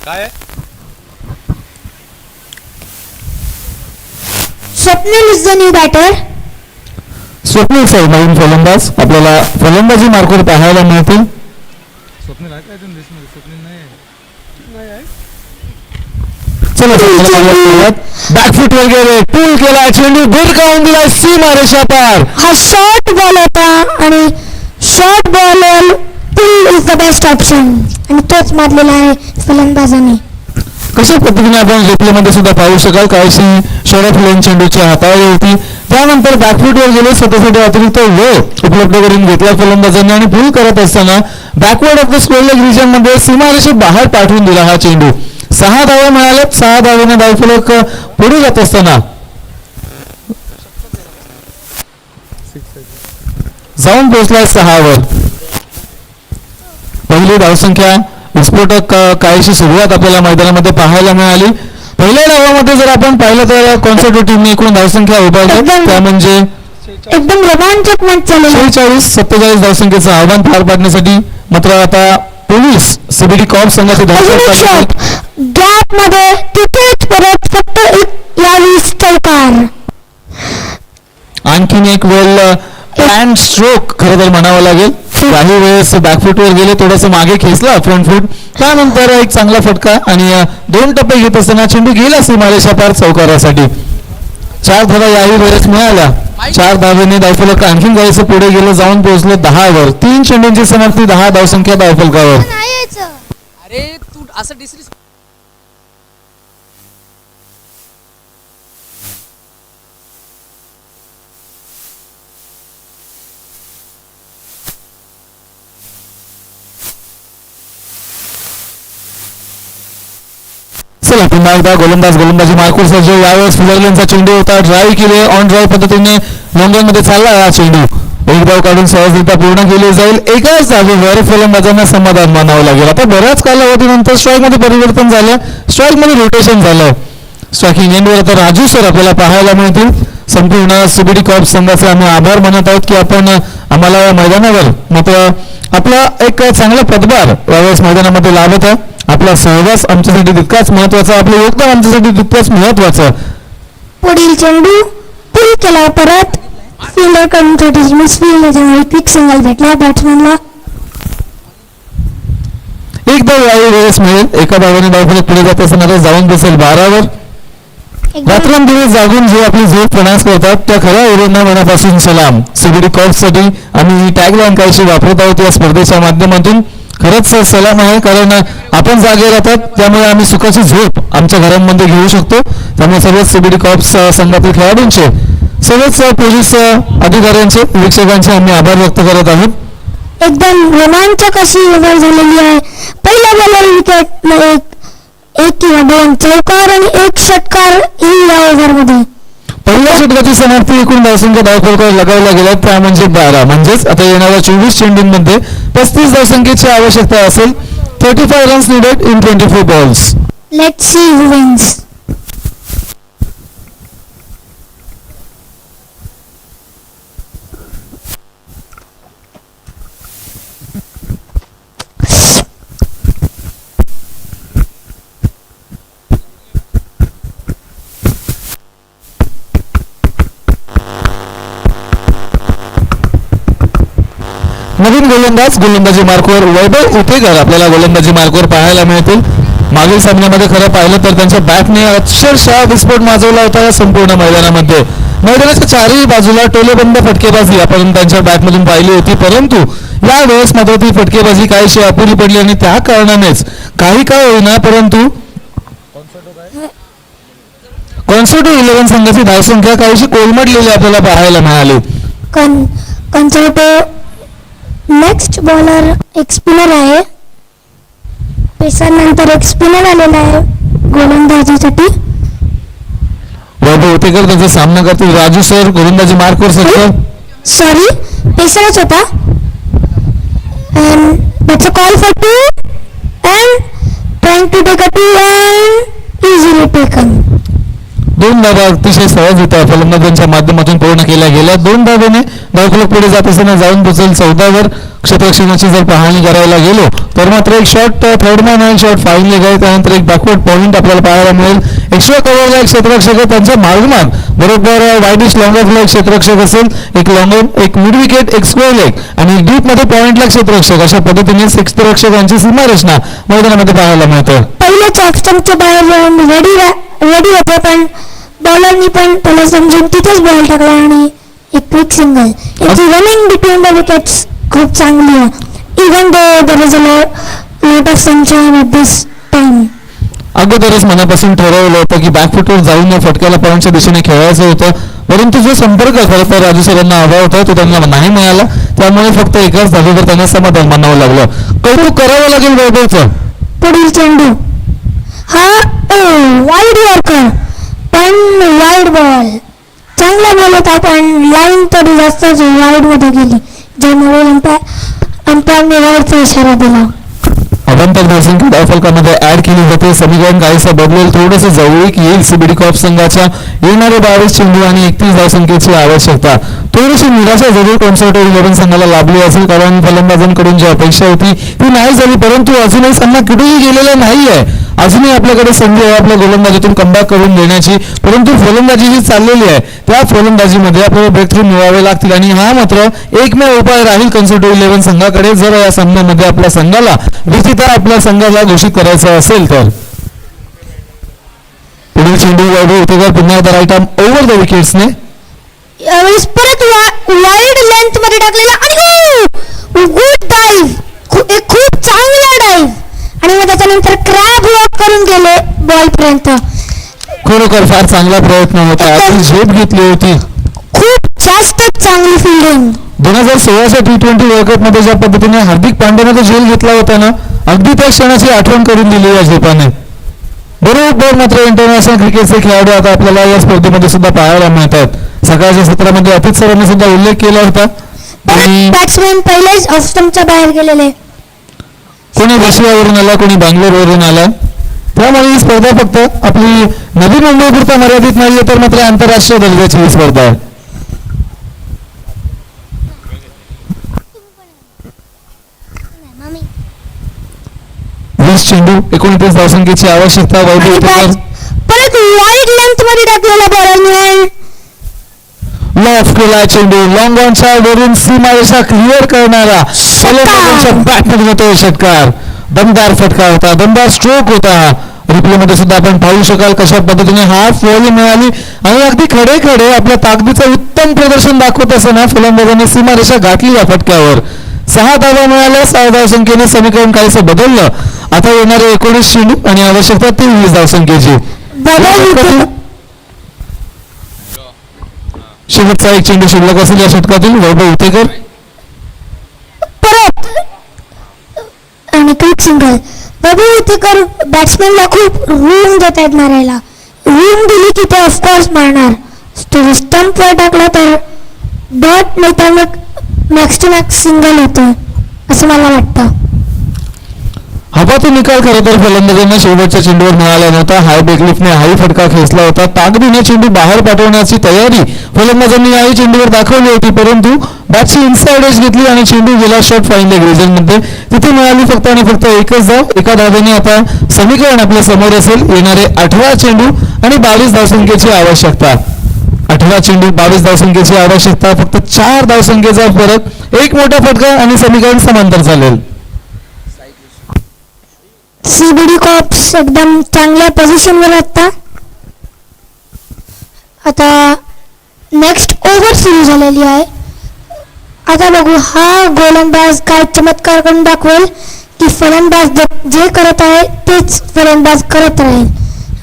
काय Swapnil is the new batter. Swapnil sir नवीन फलंदाज आपल्याला फलंदाजी मार्कवर पाहायला मिळतील. चला बॅकफुट वर गेले, पूल केला, चेंडू भिरकावून दिला सीमारेषा पार. हा शॉर्ट बॉल होता आणि शॉर्ट बॉलवर pull is the best option आणि तोच मारलेला आहे फलंदाजाने. कशा पद्धतीने आपण रिप्लेमध्ये सुद्धा पाहू शकाल, काहीशी शॉर्ट लेन चेंडूच्या हाताळली होती. त्यानंतर बॅकफुटवर गेले, स्वतःसाठी अतिरिक्त वेळ उपलब्ध करून घेतला फलंदाजांनी आणि पूल करत असताना backward of the square leg region मध्ये सीमारेषेत बाहेर पाठवून दिला हा चेंडू. 6 धावा मिळाल्यात. 6 धावेने धावफलक पुढे जात असताना जाऊन पोहोचलाय 6 वर. पहिली धावसंख्या विस्फोटक काहीशी सुरुवात आपल्याला मैदानामध्ये पाहायला मिळाली. पहिल्या डावामध्ये जर आपण पाहिलं तर कॉन्सर्टिव्ह टीमने एकूण धावसंख्या उभारल्या, त्या म्हणजे एकदम रोमांचक मॅच झालेली. 46-47 धावसंख्येचं आव्हान पार पाडण्यासाठी मात्र आता पोलीस सीबीडी कॉप्स संघाचे गॅप मध्ये तिथेच परत फक्त यावेळी चौकार. आणखीन एक वेळ हँड स्ट्रोक खरं तर म्हणावं लागेल. काही वेळेस बॅकफुटवर गेले, थोडंसं मागे खेचला फ्रंट फूट, त्यानंतर एक चांगला फटका आणि 2 टप्पे घेत असताना चेंडू गेला सीमारेषा पार चौकारासाठी. 4 धावा याही वेळेस मिळाल्या. 4 धावेने धावफलक आणखीन जायचं पुढे गेलं, जाऊन पोहोचलं 10 वर. 3 चेंडूंची समाप्ती, 10 धावसंख्या धावफलकावर. अरे तू असं डिसरिस्पेक्ट. चला पुन्हा एकदा गोलंदाजी मार्कूर सर्जे. यावेळेस फिलरलेनचा चेंडू होता, ड्राईव्ह केले, ऑन ड्राईव्ह पद्धतीने लॉंगमध्ये चालला हा चेंडू. एक धाव काढून सहजरित्या पूर्ण केली जाईल. एकाच धावेवर फलंदाजांना समाधान मानावं लागेल. आता बऱ्याच कालावधीनंतर स्ट्राईक मध्ये परिवर्तन झालं, स्ट्राईक मध्ये रोटेशन झालं. स्ट्रायकिंग एंडवर आता राजू सर आपल्याला पाहायला मिळतील. संपूर्ण सीबीडी कॉप्स संघाचे आम्ही आभार मानत आहोत की आपण आम्हाला या मैदानावर मात्र आपला एक चांगला पदभार यावेळेस मैदानामध्ये लाभत आहे. आपला सहवास आमच्यासाठी तितकाच महत्वाचा, आपलं योगदान आमच्यासाठी तितकंच महत्वाचं. पुढील चेंडू पुल केला परत फिल्डर कडून थोडीशी मिसफील्ड त्याच्यामुळे क्विक सिंगल भेटला बॅट्समॅनला. एकदा याही वेळेस मिळेल, एका धावाने धावफलक पुढे जात असताना जाऊन बसेल 12वर. रात्रंदिवस जागून जे आपली झोप प्रणास करतात त्या खऱ्या हिरोंना मनापासून सलाम. सीबीडी कॉर्प्ससाठी आम्ही ही टॅगलाईन काहीशी वापरत आहोत या स्पर्धेच्या माध्यमातून. खरंच सलाम आहे, कारण आपण जागे राहतात त्यामुळे आम्ही सुखाची झोप आमच्या घरांमध्ये घेऊ शकतो. त्यामुळे सर्वच सीबीडी कॉर्प्स संघातील खेळाडूंचे, सर्वच पोलीस अधिकाऱ्यांचे, वीक्षकांचे आम्ही आभार व्यक्त करत आहोत. एकदम रोमांचक अशी ओव्हर झालेली आहे. पहिल्या बॉलर विकेट एक किंवा 2 चौकार आणि 1 षटकार या ओव्हरमध्ये. पहिल्या षटकाची समाप्ती एकूण धावसंख्या धावफलकावर लगावल्या गेल्या त्या म्हणजे 12. म्हणजेच आता येणाऱ्या 24 चेंडूंमध्ये 35 धावसंख्येची आवश्यकता असेल. 35 runs needed in 24 balls. Let's see who wins. नवीन गोलंदाजी मार्कवर वैभव उतेकर आपल्याला गोलंदाजी मार्कवर पाहायला मिळतील. मागील सामन्यामध्ये खरं पाहिलं तर त्यांच्या बॅटने अक्षरशः विस्फोट माजवला होता या संपूर्ण मैदानामध्ये. मैदानाच्या चारही बाजूला टोलेबंद फटकेबाजी आपण त्यांच्या बॅटमधून पाहिली होती, परंतु यावेळेस मात्र ती फटकेबाजी काहीशी अपुरी पडली आणि त्या कारणानेच काही काय होईना परंतु कॉन्सर्टो 11 संघाची धावसंख्या काहीशी कोलमडलेली आपल्याला पाहायला मिळाली. कॉन्सर्टो नेक्स्ट बॉलर एक स्पिनर आहे. पेसर नंतर एक स्पिनर आलेला आहे गोलंदाजीसाठी. वैभव उतेकर त्यांचा सामना करतील. राजू सर गोलंदाजी मार्कवर सर. सॉरी पेसरच होता. That's a call for 2 and trying to take a 2 and easily taken. 2 धावा अतिशय सहजरित्या फलंदाजांच्या माध्यमातून पूर्ण केल्या गेल्या. 2 धावेने धावफलक पुढे जात असताना जाऊन पोहोचेल 14वर. क्षेत्ररक्षणाची जर पाहणी करायला गेलो तर मात्र एक शॉट थर्डमॅन आहे, शॉट फाईन लेग आहे, त्यानंतर एक बॅकवर्ड पॉइंट आपल्याला पाहायला मिळेल. एक्स्ट्रा कव्हरला एक क्षेत्ररक्षक त्यांच्या मागोमाग बरोबर वाईडिश लॉंगरला एक क्षेत्ररक्षक असेल, एक लॉंगर, एक मिड विकेट, एक स्क्वेअर लेग आणि एक डीप मध्ये पॉइंटला क्षेत्ररक्षक. अशा पद्धतीने क्षेत्ररक्षकांची सीमारचना मैदानामध्ये पाहायला मिळते. पहिल्या चॉकस्टमच्या बाहेर रेडी होते पण बॉलरनी पण त्याला समजून तिथेच बॉल टाकला आणि एक क्विक सिंगल. याची रनिंग बिटवीन द विकेट्स खूप चांगली आहे. Even though there is a lot of sunshine at this time. अगोदरच मनापासून ठरवलं होतं की बॅकफुटवर जाऊन या फटक्याला पॉईंटच्या दिशेने खेळायचं होतं, परंतु जो संपर्क खरं तर राजू सरांना हवा होता तो त्यांना नाही मिळाला. त्यामुळे फक्त एकाच धावेवर त्यांना समाधान मानावं लागलं. कौतुक करावं लागेल वैभवचं. पुढील चेंडू हा वाईड यॉर्कर पण वाईड बॉल. चांगला बॉल होता पण लाईन थोडी जास्तच वाईड मध्ये गेली, ज्यामुळे अंपायरने वाईडचा इशारा दिला. अवंतर धावसंख्या धावफलकामध्ये ऍड केली जाते. समीकरण काहीसं बदलेल, थोडंसं जवळीक येईल सीबीडी कॉर्प्स संघाच्या. येणारे 22 चेंडू आणि 31 धावसंख्येची आवश्यकता. थोडीशी निराशा जरूर कॉन्सर्टो 11 संघाला लाभली असेल, कारण फलंदाजांकडून जी अपेक्षा होती ती नाही झाली, परंतु अजूनही सामना कुठेही गेलेला नाहीये. अजूनही आपल्याकडे संधी आहे आपल्या गोलंदाजीतून कमबॅक करून देण्याची, परंतु फलंदाजी जी चाललेली आहे त्या फलंदाजीमध्ये आपल्याला ब्रेक थ्रू मिळवावे लागतील आणि हा मात्र एकमेव उपाय राहील कॉन्सर्टो 11 संघाकडे जर या सामन्यामध्ये आपल्या संघाला विजेता आपल्या संघाला घोषित करायचं असेल तर. पुढील चेंडू वैभव उतेकर पुन्हा एकदा राईट आर्म ओव्हर द विकेट्सने. यावेळेस परत वाईड लेंथ मध्ये टाकलेला आणि गुड डाईव्ह, खूप चांगला डाईव्ह आणि मग त्याच्यानंतर क्रॅब वॉक करून गेले बॉल पर्यंत. खरोखर फार चांगला प्रयत्न होता, आपण झेप घेतली होती. खूप जास्त चांगली फिल्डिंग. 2016च्या T20 वर्ल्ड कप मध्ये ज्या पद्धतीने हार्दिक पांड्याने तो झेल घेतला होता ना, अगदी त्या क्षणाची आठवण करून दिली या झेपाने. बरोबर मात्र इंटरनॅशनल क्रिकेटचे खेळाडू आता आपल्याला या स्पर्धेमध्ये सुद्धा पाहायला मिळतात. सकाळच्या सत्रामध्ये अतित सरांनी सुद्धा उल्लेख केला होता. आणि बॅट्समॅन पहिलेच ऑफ स्टंपच्या बाहेर गेलेले. कोणी रशियावरून आला, कोणी बँगलोरवरून आला. त्यामुळे ही स्पर्धा फक्त आपली नवी मुंबईपुरता मर्यादित नाहीये, तर मात्र आंतरराष्ट्रीय दर्जाची ही स्पर्धा आहे. 20 चेंडू 29 धावसंख्येची आवश्यकता. वैभव आणि उतेकर परत वाईड लेंथ मध्ये टाकलेला बॉल लॉफ केला चेंडू लॉंग ऑनच्या वरून सीमारेषा क्लिअर करणारा फलंदाजांच्या बॅटमधून होतो षटकार. दमदार फटका होता, दमदार स्ट्रोक होता. रिप्ले मध्ये सुद्धा आपण पाहू शकाल कशा पद्धतीने हाफ वॉली मिळाली आणि अगदी खडे खडे आपल्या ताकदीचं उत्तम प्रदर्शन दाखवत असताना फलंदाजांनी सीमारेषा गाठली या फटक्यावर. 6 धावा मिळाल्या. 6 धावसंख्येने समीकरण काहीसं बदललं. आता येणारे 19 चेंडू आणि आवश्यकता 23 धावसंख्येची. शेवटचा एक चेंडू शिल्लक असेल या षटकातील. वैभव उतेकर परत आणि क्विक सिंगल. वैभव उतेकर बॅट्समॅनला खूप रूम देत आहेत मारायला. रूम दिली की ते ऑफकोर्स मारणार. तो स्टंपवर टाकला तर डॉट नाही तर मग मॅक्स टू मॅक्स सिंगल होतं असं मला वाटतं. हवा तो निकाल खरं तर फलंदाजांना शेवटच्या चेंडूवर मिळाला नव्हता. हाय बेकलिफने हाही फटका खेचला होता. ताकदीने चेंडू बाहेर पाठवण्याची तयारी फलंदाजांनी याही चेंडूवर दाखवली होती, परंतु बॅटची इनसाइड एज घेतली आणि चेंडू गेला शॉट फाईन लेग रिजनमध्ये. तिथे मिळाली फक्त आणि फक्त एकच धाव. एका धावेने आता समीकरण आपल्या समोर असेल. येणारे 18 चेंडू आणि 22 धावसंख्येची आवश्यकता. 18 चेंडू 22 धावसंख्येची आवश्यकता. फक्त 4 धावसंख्येचा फरक. एक मोठा फटका आणि समीकरण समांतर चालेल. सीबीडी कॉप्स एकदम चांगल्या पोझिशनवर आता नेक्स्ट ओव्हर सुरू झालेली आहे. आता बघू हा गोलंदाज काय चमत्कार करून दाखवेल की फलंदाज जे करत आहे तेच फलंदाज करत राहील.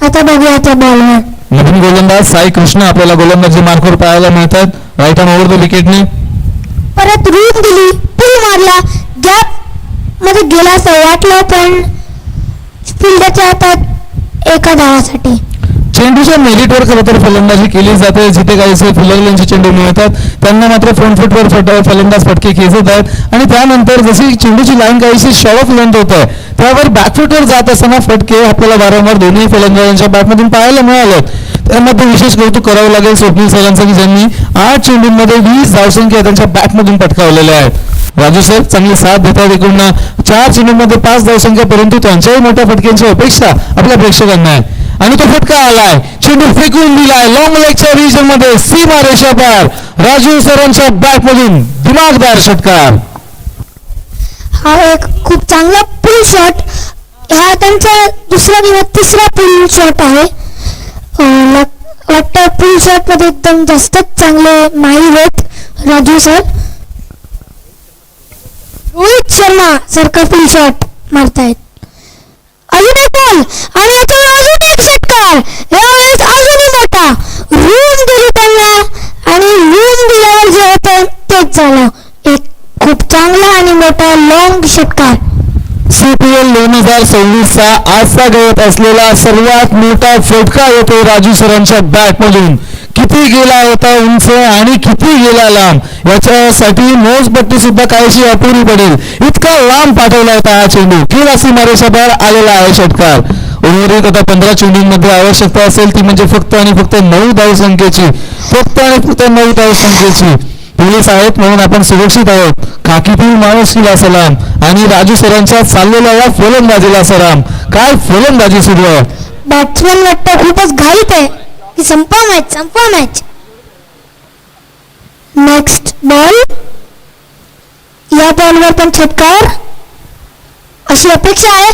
आता बघूया त्या बॉलवर. नवीन गोलंदाज साई कृष्ण आपल्याला गोलंदाजी मार्कवर पाहायला मिळतात. राईट हँड ओव्हर द विकेटने परत रूम दिली, पुल मारला, गॅप मध्ये गेला असं वाटलं पण फिल्डरच्या हातात एका धावासाठी. चेंडूच्या मेरिटवर खरं तर फलंदाजी केली जाते. जिथे काहीसे फिलरलेनचे चेंडू मिळतात त्यांना मात्र फ्रंट फुटवर फलंदाज फटके खेचत आहेत आणि त्यानंतर जशी चेंडूची लाईन काहीशी शॉर्ट लेंथ होत आहे त्यावर बॅकफुटवर जात असताना फटके आपल्याला वारंवार दोन्ही फलंदाजांच्या बॅटमधून पाहायला मिळालेत. त्यामध्ये विशेष कौतुक करावं लागेल स्वप्नील सरांचं की ज्यांनी 8 चेंडूंमध्ये 20 धावसंख्या त्यांच्या बॅटमधून पटकावलेल्या आहेत. राजू सर चांगली साथ देतात. एकूण 4 चेंडूंमध्ये 5 धावसंख्या, परंतु त्यांच्याही मोठ्या फटक्यांची अपेक्षा आपल्या प्रेक्षकांना आहे. आणि तो फटका आलाय, चेंडू फेकून दिलाय लॉंग लेगच्या रिजन मध्ये सीमा रेषा पार. राजू सरांच्या बॅटमधून दिमागदार षटकार. हा एक खूप चांगला पुल शॉट. हा त्यांचा दुसरा किंवा तिसरा पुल शॉट आहे. वाटतं पुल शॉट मध्ये एकदम जास्तच चांगले माहीर आहेत राजू सर. रोहित शर्मा सारखा पुल शॉट मारतायत. अजून एक बॉल आणि याच्यावर अजून एक षटकार. यावेळेस अजूनही मोठा रूम दिली त्यांना आणि रूम दिल्यावर जे होतं तेच झालं. एक खूप चांगला आणि मोठा लॉंग षटकार. CPL 2026चा आजचा गवत असलेला सर्वात मोठा फटका येतो राजू सरांच्या बॅटमधून. किती गेला होता उंच आणि किती गेला लांब, याच्यासाठी मोजपट्टी सुद्धा काहीशी अपुरी पडेल इतका लांब पाठवला होता हा चेंडू. गेला सीमारेषा बाहेर आलेला आहे षटकार. उर्वरित आता 15 चेंडूंमध्ये आवश्यकता असेल ती म्हणजे फक्त आणि फक्त 9 धावसंख्येची. फक्त आणि फक्त 9 धावसंख्येची. पोलीस आहेत म्हणून आपण सुरक्षित आहोत. खाकीतील माणुसकीला सलाम आणि राजू सरांच्या चाललेल्या या फलंदाजीला सलाम. काय फलंदाजी सुरू आहे. बॅट्समॅन वाटतं खूपच घाईत आहे की संपवा मॅच. Next ball. या बॉलवर पण षटकार अशी अपेक्षा आहे.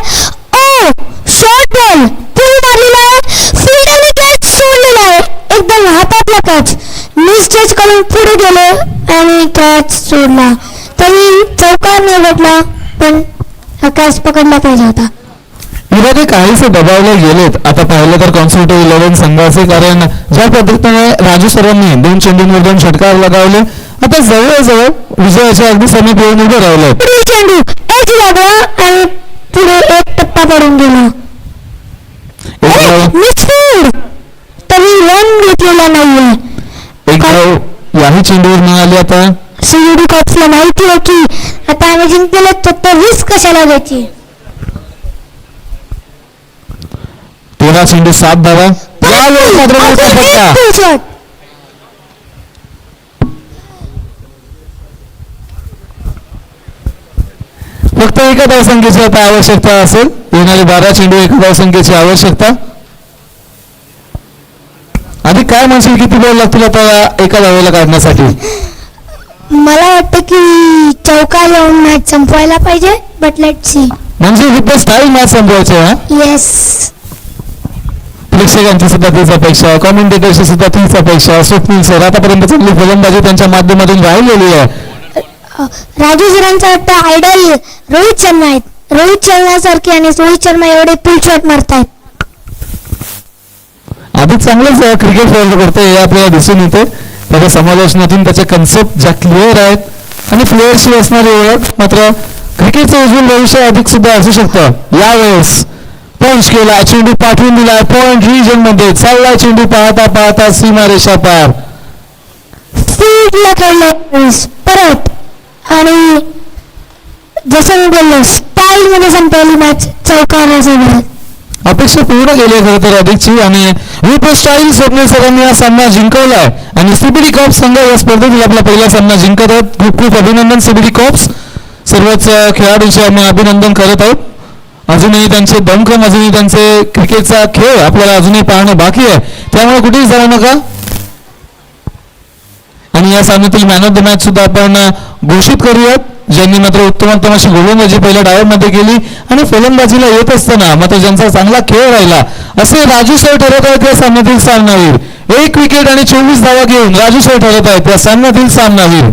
ओ शॉर्ट बॉल पुल मारलेला आहे. फिल्डरने कॅच सोडलेला आहे. एकदम हातातला कॅच. मिसटच करून पुढे गेले आणि कॅच सोडला. तरी चौकार नाही भेटला पण हा कॅच पकडला पाहिजे होता. विराटे काहीसे दबावले गेलेत आता पाहिलं तर कॉन्सर्टिव्ह 11 संघाचे, कारण ज्या पद्धतीने राजू सरांनी 2 चेंडूंवर 2 षटकार लगावले आता जवळजवळ विजयाच्या अगदी समीप येऊन उभे राहिले. पुढील चेंडू एज लागला आणि पुढे एक टप्पा पडून गेला. मिसफील्ड तरी रन घेतलेला नाहीये. एक धाव याही चेंडूवर मिळाली. आता सीबीडी कॉप्सला माहिती आहे की आता आम्ही जिंकलेलो तर रिस्क कशाला घ्यायची. 13 चेंडू 7 धावा. यावेळेस मात्र मोठा फटका. फक्त एका धावसंख्येची आता आवश्यकता असेल. येणारे 12 चेंडू एका धावसंख्येची आवश्यकता. आधी काय म्हणशील, किती बॉल लागतील आता एका धावेला काढण्यासाठी? मला वाटतं की चौकार लावून मॅच संपवायला पाहिजे, बट लेट सी. म्हणजे विथ द स्टाईल मॅच संपवायचे. येस. प्रेक्षकांची सुद्धा तीच अपेक्षा, कॉमेंटेटरची सुद्धा तीच अपेक्षा. स्वप्नील सर, आतापर्यंत चांगली फलंदाजी त्यांच्या माध्यमातून राहिलेली आहे. राजू सरांचा वाटतं आयडल रोहित शर्मा आहेत. रोहित शर्मासारखे आणि रोहित शर्मा एवढे पुल शॉट मारतायत. आधी चांगलंच क्रिकेट खेळायला करतो हे आपल्याला दिसून येते. त्याच्या समालोचनातून त्याचे कन्सेप्ट ज्या क्लिअर आहेत आणि प्लेयरशी असणारी ओळख. मात्र क्रिकेटचं उज्ज्वल भविष्य अधिक सुद्धा असू शकतं. यावेळेस पंच केला, चेंडू पाठवून दिला पॉइंट रिजन मध्ये. चालला चेंडू पाहता पाहता सीमारेषा पार. स्पीडला खेळलं परत, आणि जसं मी बोललो स्टाईल मध्ये संपवली मॅच चौकारासोबत. अपेक्षा पूर्ण केली आहे खरं तर अधिकची. आणि विथ स्टाईल स्वप्नील सरांनी हा सामना जिंकवलाय. आणि सीबीडी कॉप्स संघ या स्पर्धेतील आपला पहिला सामना जिंकत आहेत. खूप खूप अभिनंदन सीबीडी कॉप्स. सर्वच खेळाडूंचे आम्ही अभिनंदन करत आहोत. अजूनही त्यांचे दमखम, अजूनही त्यांचे क्रिकेटचा खेळ आपल्याला अजूनही पाहणं बाकी आहे. त्यामुळे कुठेही जाऊ नका. आणि या सामन्यातील मॅन ऑफ द मॅच सुद्धा आपण घोषित करूयात, ज्यांनी मात्र उत्तमोत्तम अशी गोलंदाजी पहिल्या डावामध्ये केली आणि फलंदाजीला येत असताना मात्र ज्यांचा चांगला खेळ राहिला असे राजू सर ठरत आहेत या सामन्यातील सामनावीर. 1 विकेट आणि 24 धावा घेऊन राजू सर ठरत आहेत या सामन्यातील सामनावीर.